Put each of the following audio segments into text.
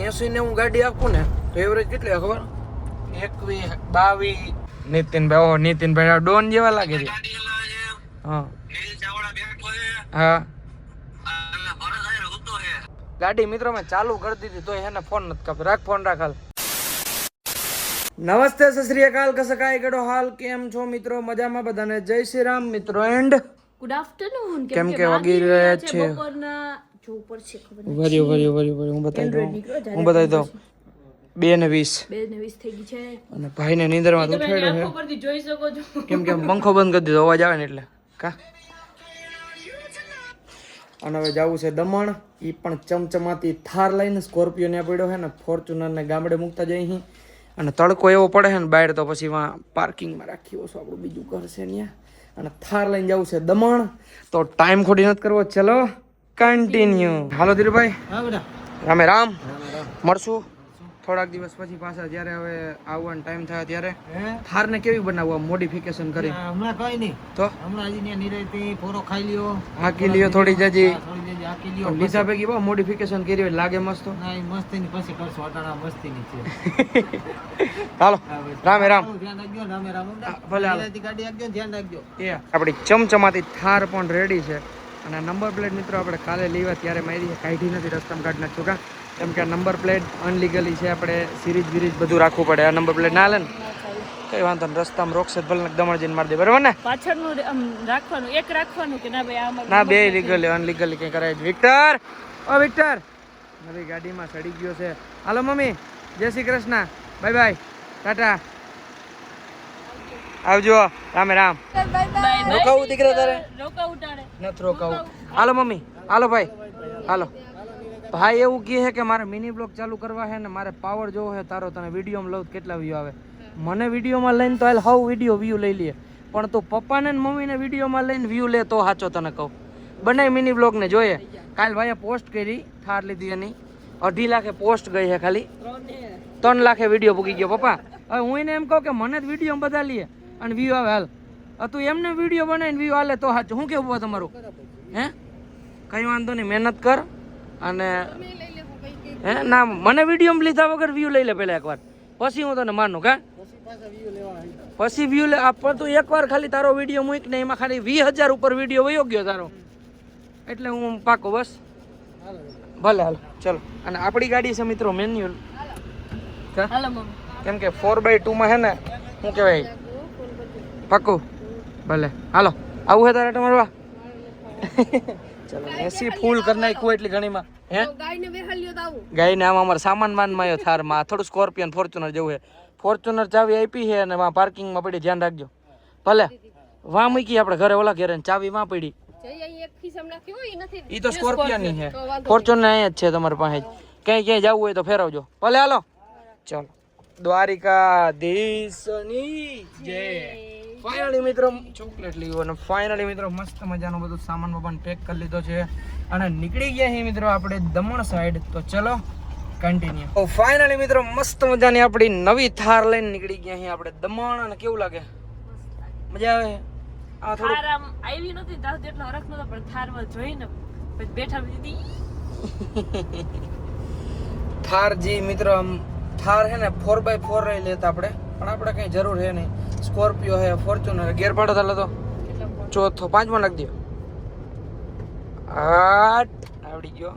80 ને હું ગાડી આપું ને તો એવરેજ કેટલી ખબર 21 22 નીતિનભાઈ ઓહો નીતિનભાઈ ડોન જેવા લાગે છે હા હા ગાડી મિત્રો મેં ચાલુ કરી દીધી તો એને ફોન નથી કાપતો રાખ ફોન રાખ હાલ નમસ્તે સત શ્રી અકાલ कसं काय गडो हाल કેમ છો મિત્રો મજામાં બધાને જય શ્રી રામ મિત્રો એન્ડ ગુડ આફ્ટરનૂન કેમ કે વાગી રહ્યા છે બપોરના જો ઉપર છે ખબર વર્યો હું બતાવી દઉં 2:20 થઈ ગઈ છે અને ભાઈને નીંદરમાં તો ઉઠાડ્યો છે ઉપરથી જોઈ શકો છો કેમ કે પંખો બંધ કરી દીધો અવાજ આવે ને એટલે કા અને હવે જવું છે દમણ ઈ પણ ચમચમાતી થાર લઈને સ્કોર્પિયો ને પડ્યો છે ને ફોર્ચ્યુનર ને ગામડે મૂકતા જઈ અહીં અને તડકો એવો પડે છે ને બહાર તો પછી વાં પાર્કિંગમાં રાખી છો આપણું બીજું ઘર છે ત્યાં અને થાર લઈને જવું છે દમણ તો ટાઈમ ખોટી નથી કરવો ચલો કન્ટિન્યુ હાલો ધીરુભાઈ હા બેટા રામે રામ મળશું થોડાક દિવસ પછી પાછા જ્યારે હવે આવવાનો ટાઈમ થાય ત્યારે થાર ને કેવી બનાવવા મોડિફિકેશન કરી હમણાં કઈ નહીં તો હમણાં હજી ત્યાં નિરાંતે પોરો ખાઈ લ્યો હાકી લ્યો થોડી જજી થોડી જજી હાકી લ્યો લીધા ભેગી બહુ મોડિફિકેશન કરી હોય લાગે મસ્ત ના એ મસ્તીની પછી કરશો અટાણા મસ્તીની છે હાલો રામે રામ ધ્યાન રાખજો રામે રામ ભલે હાલો. ગાડી આપજો ધ્યાન રાખજો એ આપણી ચમચમાતી થાર પણ રેડી છે અને નંબર પ્લેટ મિત્રો આપણે કાલે લેવા ત્યારે મારી કાઢી નથી રસ્તામાં કાઢી નાખ્યું કા કેમ કે નંબર પ્લેટ અનલીગલી છે આપણે સિરીઝ વિરીઝ બધું રાખવું પડે આ નંબર પ્લેટ ના હાલે ને કઈ વાંધો નહીં રસ્તામાં રોકશે ભલે દમણ જઈને મારી દે બરાબર ને પાછળનું રાખવાનું એક રાખવાનું કે ના ભાઈ આમાં ના બે લીગલ અનલીગલી કઈ કરાય વિક્ટર ઓ વિક્ટર નવી ગાડીમાં ચડી ગયો છે હાલો મમ્મી જય શ્રી કૃષ્ણ બાય બાય ટાટા આવજો રામે રામ રોકાવું દીકરા તારે રોકાવું ટાળે નથી રોકાવું હાલો મમ્મી હાલો ભાઈ હાલો ભાઈ એવું કહે છે કે મારે મિની બ્લોગ ચાલુ કરવા છે ને મારે પાવર જોવો છે તારો તને વિડીયોમાં લઉં કેટલા વ્યૂ આવે મને વિડીયોમાં લઈને તો હાલ હાવ વિડીયો વ્યૂ લઈ લઈએ પણ તું પપ્પાને ને મમ્મીને વિડીયોમાં લઈને વ્યૂ લે તો સાચો તને કહું બંને મિની બ્લોગને જોઈએ કાલ ભાઈએ પોસ્ટ કરી થાર લીધી એની 2.5 લાખે પોસ્ટ ગઈ છે ખાલી 3 લાખે વિડીયો પૂકી ગયો પપ્પા હવે હું એને એમ કહું કે મને જ વિડીયો બધા લઈએ અને વ્યૂ આવે હાલ તું એમને વિડીયો બનાવીને વ્યૂ હાલે તો સાચું શું કેવું તમારું હે કઈ વાંધો નહીં મહેનત કર અને હે ના મને વિડીયો લીધા વગર વ્યૂ લઈ લે પહેલા એકવાર પછી હું તને માનું કા પછી વ્યૂ લે પણ તું એકવાર ખાલી તારો વિડીયો મૂક ને એમાં ખાલી 20,000 ઉપર વિડીયો વયો ગયો તારો એટલે હું પાકો બસ ભલે હાલો ચલો અને આપણી ગાડી છે મિત્રો મેન્યુઅલ હાલો મમ્મી કેમ કે 4x2 માં હે ને શું કહેવાય પાકું ભલે હાલો આવું હે તારે તમારું ચલો એસી ફૂલ કરી નાખ્યું એટલી ઘણીમાં હે ગાયને આમાં અમારે સામાન માનમાં આવ્યો થારમાં થોડું સ્કોર્પિયન ફોર્ચ્યુનર જેવું છે ફોર્ચ્યુનર ચાવી આપી છે અને વાં પાર્કિંગમાં પડી ધ્યાન રાખજો ભલે વાં મૂકી આપણે ઘરે ઓલા ઘરે ચાવી વાં પડી ઈ તો સ્કોર્પિયન ની છે ફોર્ચ્યુનર અહીંયા જ છે તમારી પાસે જ ક્યાંય જવું હોય તો ફેરવજો ભલે હાલો ચલો દ્વારિકાધીશની જય ફાઇનલી મિત્રો ચોકલેટ લીધું અને ફાઇનલી મિત્રો મસ્ત મજાનો બધું સામાન બામાન પેક કરી લીધો છે અને નીકળી ગયા છીએ મિત્રો આપણે દમણ સાઈડ તો ચલો કન્ટિન્યુ તો ફાઇનલી મિત્રો મસ્ત મજાની આપણી નવી થાર લઈને નીકળી ગયા છીએ આપણે દમણ અને કેવું લાગે મજા આવે આ થોડું થાર આમ આવી નથી તાર જેટલો હરખ નતો પણ થારમાં જોઈને પછી બેઠા દીધી થાર જી મિત્રો આમ થાર હે ને 4x4 લઈ લેતા આપણે પણ આપણે કઈ જરૂર હે નહીં સ્કોર્પિયો હે ફોર્ચ્યુનર ગેર પાડો તાલે તો ચોથો પાંચમો નાખ દો આવડી ગયો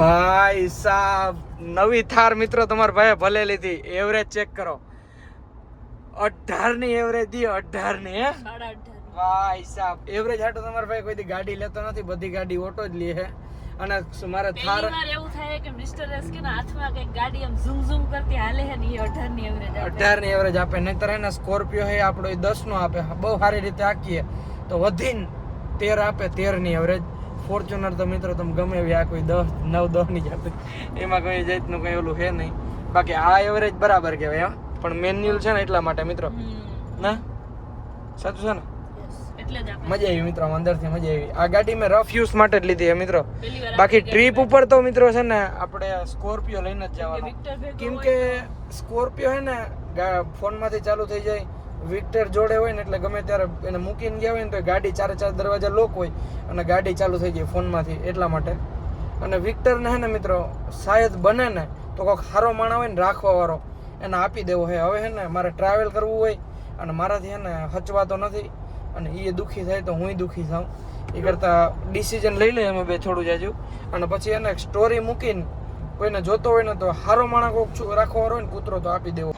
ભાઈ સાહેબ નવી થાર મિત્રો તમારા ભાઈ ભલે લીધી એવરેજ ચેક કરો 18 ની એવરેજ દી 18 ની હે 18.5 ભાઈ સાહેબ એવરેજ હાટો તમારા ભાઈ કોઈ ગાડી લેતો નથી બધી ગાડી ઓટો જ લે છે અને મારે થાર વાર એવું થાય કે મિસ્ટર એસ કે ના હાથમાં કઈ ગાડી આમ ઝૂમ ઝૂમ કરતી હાલે છે ને એ 18 ની એવરેજ 18 ની એવરેજ આપે નહીતર એને સ્કોર્પિયો હે આપણો 10 નો આપે બહુ સારી રીતે આકીએ તો વધીને 13 આપે 13 ની એવરેજ ફોર્ચ્યુનર તો મિત્રો તમે ગમે એવી આ કોઈ 10 9 10 ની જ આપે એમાં કોઈ જાતનું કઈ ઓલું છે નહીં બાકી આ એવરેજ બરાબર કહેવાય પણ મેન્યુઅલ છે ને એટલા માટે મિત્રો ના સાચું છે ને એટલે જ આપણે મજા આવી મિત્રો, અંદરથી મજા આવી. આ ગાડી મેં રફ યુઝ માટે જ લીધી છે મિત્રો. પહેલી વાર બાકી ટ્રીપ ઉપર તો મિત્રો છે ને આપણે સ્કોર્પિયો લઈને જ જવાનો. વિક્ટર ભેગો કેમ કે સ્કોર્પિયો હે ને ફોનમાંથી ચાલુ થઈ જાય, વિક્ટર જોડે હોય ને એટલે ગમે ત્યારે એને મૂકીને ગયા હોય ને તો ગાડી ચારે ચાર દરવાજા લોક હોય અને ગાડી ચાલુ થઈ જાય ફોનમાંથી, એટલા માટે. અને વિક્ટરને હે ને મિત્રો શાયદ બને ને તો કોઈક સારો માણસ હોય ને રાખવા વાળો એને આપી દેવો હોય. હવે હે ને મારે ટ્રાવેલ કરવું હોય અને મારાથી હે ને હચવાતો નથી અને એ દુઃખી થાય તો હુંય દુઃખી થાઉં. એ કરતાં ડિસિઝન લઈ લઈએ અમે બે થોડું જાજુ અને પછી એને સ્ટોરી મૂકીને કોઈને જોતો હોય ને તો સારો માણસ કોઈક રાખવા વાળો હોય ને કૂતરો તો આપી દેવો.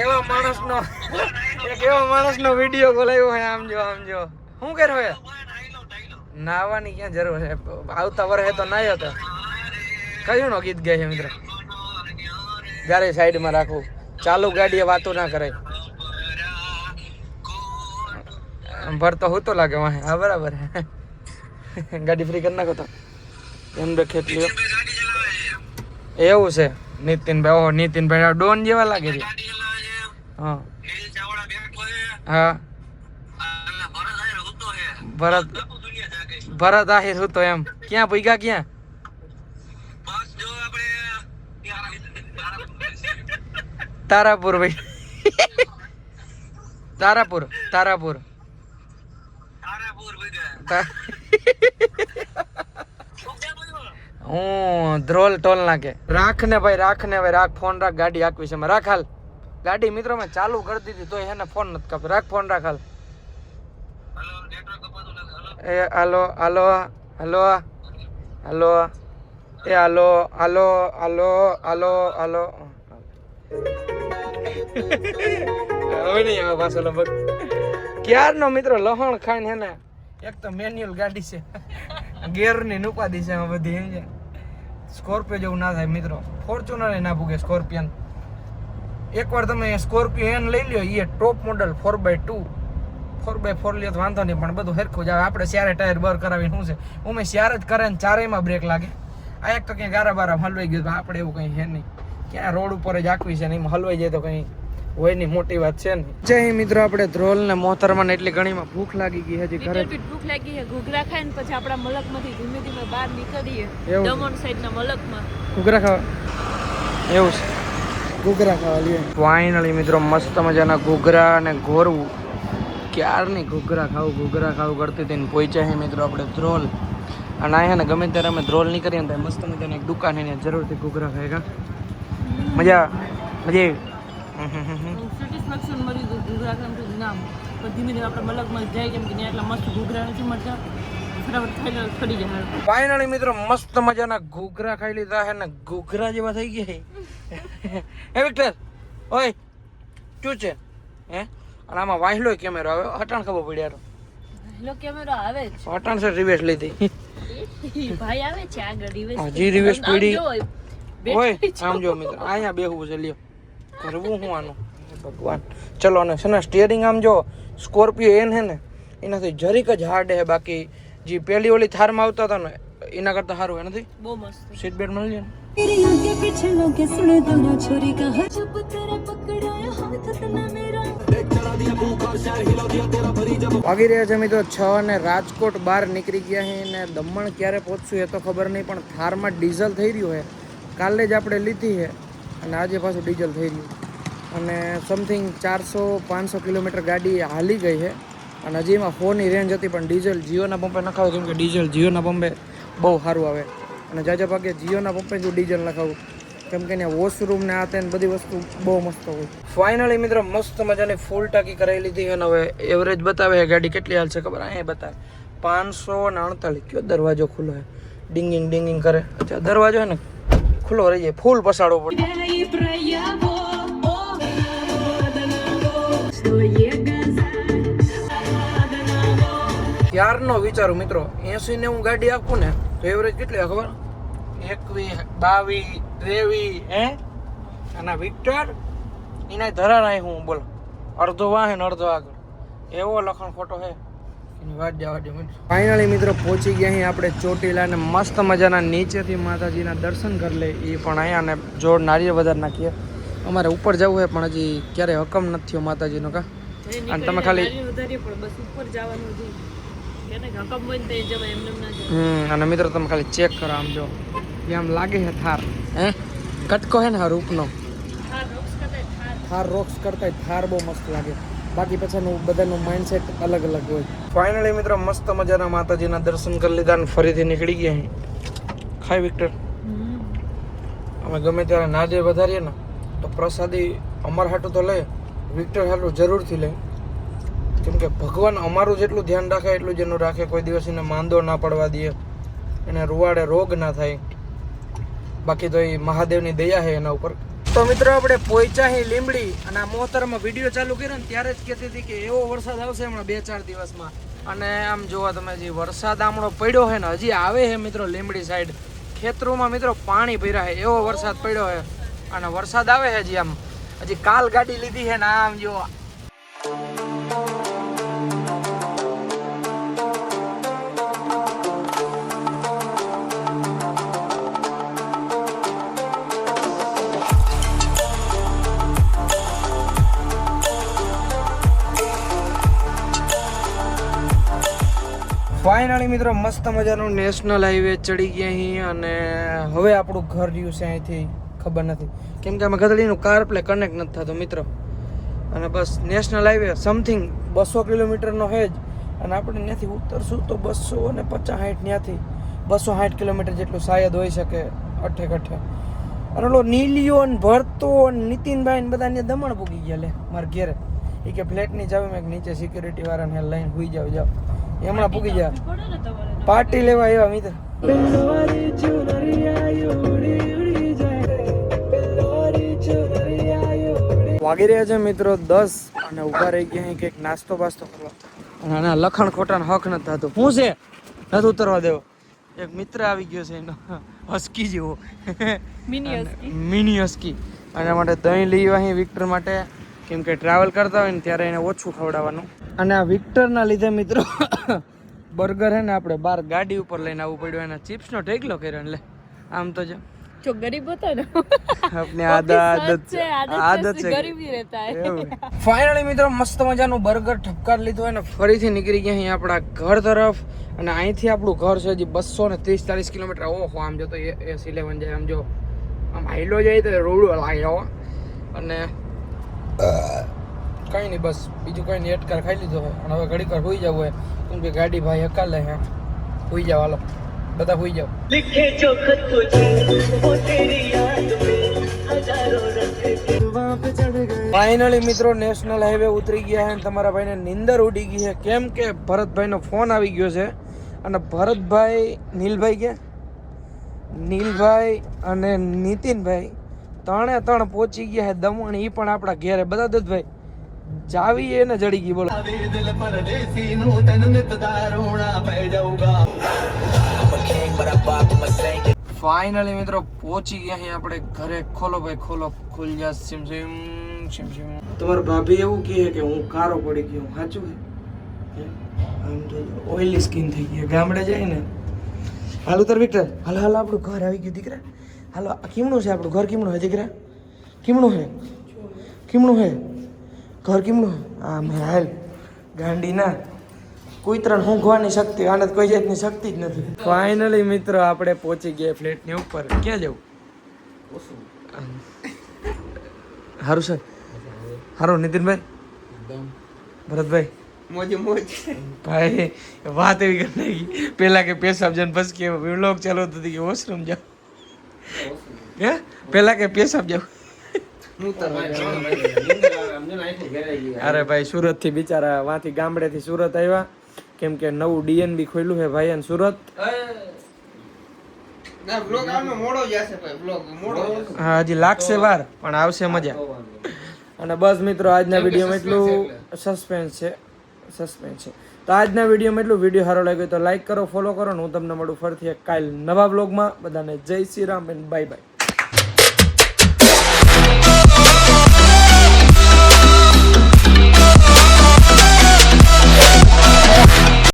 એવા માણસનો એક એવા માણસનો વિડીયો બોલાવ્યો હોય. આમ જો શું કર્યો હોય? નાવાની ક્યાં જરૂર છે? આવતા વર્ષે તો નાયો તો. કયું નો ગીત ગાય છે મિત્ર? ગાડી સાઈડમાં રાખવું, ચાલુ ગાડીએ વાતો ના કરે. ભરતો હું તો લાગે વાહે. હા બરાબર. ગાડી ફ્રી કરી નાખો તો એમ ખેતલી. એવું છે નીતિનભાઈ? ઓહો નીતિનભાઈ ડોન જેવા લાગે છે. હા હા ભરત આહિર હું તો એમ. ક્યાં ભૂગ્યા? ક્યાં? તારાપુર ભાઈ. તારાપુર હું ધ્રોલ ટોલ નાખે. રાખ ને ભાઈ, રાખ ફોન રાખ. ગાડી આકવી છે રાખ. હાલ ગાડી મિત્રો મેં ચાલુ કરી દીધી તોય એને ફોન નથી કાપતો. રાખ ફોન રાખ. હાલ એ હાલો હાલો હાલો હાલો એ હાલો હાલો હાલો હાલો હાલો. હવે નહીં આવે પાછો લગભગ. ક્યારનો મિત્રો લહણ ખાઈને હે ને, એક તો મેન્યુઅલ ગાડી છે, ગેરની ઉપાધિ છે બધી. એમ છે સ્કોર્પિયો જેવું ના થાય મિત્રો. ફોર્ચ્યુનર ના ભૂગે સ્કોર્પિયન. એકવાર તમે સ્કોર્પિયો એન લઈ લ્યો, એ ટોપ મોડલ 4x2 4x4 લ્યો તો વાંધો નહીં, પણ બધું સરખું જ આવે. આપણે ચારે ટાયર બર કરાવીને શું છે, અમે ચાર જ કરે ને ચારેયમાં બ્રેક લાગે. આ એક તો ક્યાંય ગારા બારા હલવાઈ ગયું, આપણે એવું કંઈ છે નહીં. ક્યાં રોડ ઉપર જ આકવી છે ને એમાં હલવાઈ જાય તો કંઈ હોય ની મોટી વાત છે ને. જય મિત્રો, આપણે ધ્રોલ ને મોહતરમાં એટલી ઘણીમાં ભૂખ લાગી ગઈ હજી ઘરે. ભૂખ લાગી છે. ઘૂઘરા ખાઈને પછી આપણા મલકમાંથી ધીમે ધીમે બહાર નીકળીએ દમણ સાઈડના મલકમાં. ઘૂઘરા ખાવા એવું છે? ઘૂઘરા ખાવા લઈએ. ફાઇનલી મિત્રો મસ્ત મજાના ઘૂઘરા અને ઘોરવું. ક્યારની ઘૂઘરા ખાવું કરતી હતી ને પહોંચ્યા છે મિત્રો આપણે ધ્રોલ. અને અહીંયા ને ગમે ત્યારે અમે ધ્રોલ નહીં કરીએ ને મસ્ત મજાની એક દુકાન એને જરૂરથી ઘૂઘરા ખાય. મજા આવી. સેટિસ્ફેક્શન મળી ગયું ઘૂઘરા ખાવાનું નામ. તો ધીમે ધીમે આપણે મલકમાં જાય કેમ કે ત્યાં એટલા મસ્ત ઘૂઘરા નથી મળતા. ફટાફટ ખાઈને ફરી જાય. ફાઇનલી મિત્રો મસ્ત મજાના ઘૂઘરા ખાઈ લીધા છે ને ઘૂઘરા જેવા થઈ ગયા. હે વિક્ટર ઓય શું છે? હે અને આમાં વાંચલો કેમેરો આવે હટાણ ખબર પડી યાર. હેલો કેમેરો આવે છે. હટાણ સર રિવેશ લીધી. ભાઈ આવે છે આગળ રિવેશ. હજી રિવેશ પીડી ઓય આમ જો મિત્રો અહીંયા બેહવું છે. લ્યો કરવું હું આનું ભગવાન. ચલો અને છે ને સ્ટીયરિંગ આમ જો સ્કોર્પિયો એન હે ને એનાથી જરીક જ હાર્ડ હે. બાકી જે પેલી ઓલી થારમાં આવતા હતા ને એના કરતા સારું હે નથી. બહુ મસ્ત સીટ બેલ્ટ મળી જાય વાગી રહ્યા છે મિત્રો 6 અને રાજકોટ બહાર નીકળી ગયા છે ને દમણ ક્યારે પહોંચશું એ તો ખબર નહીં, પણ થારમાં ડીઝલ થઈ રહ્યું છે. કાલે જ આપણે લીધી છે અને આજે પાછું ડીઝલ થઈ રહ્યું અને સમથિંગ 400-500 કિલોમીટર ગાડી હાલી ગઈ છે અને હજી એમાં 4ની રેન્જ હતી, પણ ડીઝલ જીઓના પંપે નખાવું કેમ કે ડીઝલ જીઓના પંપે બહુ સારું આવે અને જાજા ભાગે જીઓના પંપે જો ડીઝલ નખાવું કેમ કે ત્યાં વોશરૂમ ને આ તેને બધી વસ્તુ બહુ મસ્ત હોય. ફાઇનલી મિત્રો મસ્ત મજાની ફૂલ ટાંકી કરાવી લીધી અને હવે એવરેજ બતાવે ગાડી કેટલી હાલ છે ખબર? અહીંયા બતાવે 548. કયો દરવાજો ખુલ્લો છે? ડિંગિંગ કરે. અચ્છા દરવાજો છે ને ખુલ્લો રહી જાય, ફૂલ પસાડવો પડે. ક્યારનો વિચારું મિત્રો 80-90 ગાડી આપું ને તો એવરેજ કેટલી ખબર? 21, 22, 23. હે અને વિક્ટર એના ધરાણાય હું બોલો અડધો વાહે ને અડધો આગળ. એવો લખણ ખોટો છે એની વાત જવા દે. ફાઇનલી મિત્રો પહોંચી ગયા અહીં આપણે ચોટીલા ને મસ્ત મજાના નીચેથી માતાજીના દર્શન કરી લે. એ પણ અહીંયા ને જોડ નારિયેળ વધારે નાખીએ. અમારે ઉપર જવું છે પણ હજી ક્યારે હકમ નથી થયો માતાજીનો. કા અને તમે ખાલી બસ ઉપર જવાનું કે ને હકમ હોય ને તો એ જવાય એમને એમ ના જવાય. અને મિત્રો તમે ખાલી ચેક કરો આમ જો એ આમ લાગે છે થાર હે કટકો હે ને આ રૂપનો થાર રોક્સ કરતા થાર બહુ મસ્ત લાગે બાકી પછીનું બધાનું માઇન્ડસેટ અલગ અલગ હોય ફાઇનલી મિત્રો મસ્ત મજાના માતાજીના દર્શન કરી લીધા અને ફરીથી નીકળી ગયા અહીં ખાઈ વિક્ટર અમે ગમે ત્યારે નાજે વધારીએ ને તો પ્રસાદી અમારા હાટું તો લે વિક્ટર હાટું જરૂરથી લે કેમ કે ભગવાન અમારું જેટલું ધ્યાન રાખે એટલું જ એનું રાખે કોઈ દિવસ એને માંદો ના પડવા દે એને રૂવાડે રોગ ના થાય બાકી તો એ મહાદેવની દયા છે એના ઉપર તો મિત્રો આપણે પોઈચા હી લીમડી અને આ મોહતરમાં વિડીયો ચાલુ કર્યો ને ત્યારે જ કહેતી હતી કે એવો વરસાદ આવશે હમણાં 2-4 દિવસમાં અને આમ જોવા તમે જે વરસાદ આમણો પડ્યો છે ને હજી આવે છે મિત્રો લીમડી સાઈડ ખેતરોમાં મિત્રો પાણી ભર્યા છે એવો વરસાદ પડ્યો છે અને વરસાદ આવે છે હજી આમ હજી કાલ ગાડી લીધી છે ને આમ જો ફાઇનલી મિત્રો મસ્ત મજાનો નેશનલ હાઈવે ચડી ગયા અહીં અને હવે આપણું ઘર રહ્યું છે અહીંથી ખબર નથી કેમ કે અમે ગધડીનું કાર પ્લે કનેક્ટ નથી થતો મિત્રો અને બસ નેશનલ હાઈવે સમથિંગ 200 કિલોમીટરનો છે જ અને આપણે ત્યાંથી ઉતરશું તો 250 ત્યાંથી 260 કિલોમીટર જેટલું શાયદ હોઈ શકે અઠે કઠે અને ઓલો નીલિયો ને ભરતો ને નીતિનભાઈ ને બધા ત્યાં દમણ પૂગી ગયા લે મારા ઘેરે એ કે ફ્લેટની ચાવી મેં નીચે સિક્યુરિટી વાળાને લઈને હુઈ જાવ હમણાં પૂગી જાય પાર્ટી લેવા આવ્યા મિત્ર વાગી રહ્યા છે મિત્રો 10 અને ઉભા રહી ગયા કંઈક નાસ્તો બાસ્તો કરવા અને આના લખણ ખોટાનો હક નથી થતો શું છે નથી ઉતરવા દેવો એક મિત્ર આવી ગયો છે એનો હસ્કી જેવો મિની હસ્કી એના માટે દહીં લઈ અહીં વિક્ટર માટે કેમ કે ટ્રાવેલ કરતા હોય ને ત્યારે એને ઓછું ખવડાવવાનું અને આ વિક્ટરના લીધે મિત્રો બર્ગર હે ને આપણે બહાર ગાડી ઉપર લઈને આવવું પડ્યું એના ચિપ્સનો ઢેકલો કર્યો ને લે આમ તો જો ગરીબ હતો ને આપને આદત છે ગરીબી રહેતા હે ફાઇનલી મિત્રો મસ્ત મજાનું બર્ગર ઠપકાર લીધું અને ફરીથી નીકળી ગયા અહીં આપણા ઘર તરફ અને અહીંથી આપણું ઘર છે હજી 230-40 કિલોમીટર ઓહો આમ જો તો S11 જાય આમ જો આમ હાઈલો જાય તો રોડ લાગ્યો અને કઈ નહીં બસ બીજું કઈ નહીં એટકાર ખાઈ લીધો હોય અને હવે ઘડીક વાર હોઈ જવું હોય કેમ કે ગાડી ભાઈ હકાલે હે હોઈ જાવ હાલો બધા હોઈ જાવ ફાઇનલી મિત્રો નેશનલ હાઈવે ઉતરી ગયા છે તમારા ભાઈને નીંદર ઉડી ગઈ છે કેમ કે ભરતભાઈનો ફોન આવી ગયો છે અને ભરતભાઈ નીલભાઈ અને નીતિનભાઈ 3 પહોંચી ગયા છે દમણ એ પણ આપણા ઘેરે બધા દત્તભાઈ ચાવી એને જડી ગઈ બોલો ફાઇનલી મિત્રો પહોંચી ગયા અહીં આપણે ઘરે ખોલો ભાઈ ખોલો ખુલ જા સિમ સિમ સિમ સિમ તમારા ભાભી એવું કહે કે હું કારો પડી ગયો સાચું છે આમ તો ઓઇલી સ્કિન થઈ ગઈ ગામડે જાય ને હાલ ઉતર વિક્ટર હાલ હાલ આપણું ઘર આવી ગયું દીકરા હાલો કેમનું છે આપણું ઘર કેમનું હે દીકરા કેમનું હે ઘર કેમનું હે આ મેં હાલ ગાંડી ના કોઈ ત્રણ ઊંઘવાની શક્તિ આને કોઈ જાતની શક્તિ જ નથી ફાઇનલી મિત્રો આપણે પહોંચી ગયા ફ્લેટની ઉપર ક્યાં જવું સારું છે સારું નીતિનભાઈ ભરતભાઈ મોજ ભાઈ વાત એવી કરી નાખી પેલા કે પેશાબ જન બસ કે વ્લોગ ચાલુ હતી કે વોશરૂમ જાવ હે પેલા કે પેશાબ જાવ અરે ભાઈ સુરત થી બિચારા વાંથી ગામડે થી સુરત આવ્યા કેમ કે નવું DNB ખોલ્યું છે ભાઈ સુરત હા હજી લાગશે વાર પણ આવશે મજા અને બસ મિત્રો આજના વિડીયોમાં એટલું સસ્પેન્સ છે તો આજના વિડીયોમાં એટલું વિડીયો સારો લાગ્યો તો લાઈક કરો ફોલો કરો ને હું તમને મળું ફરીથી કાલ નવા બ્લોગમાં બધાને જય Shri Ram and bye bye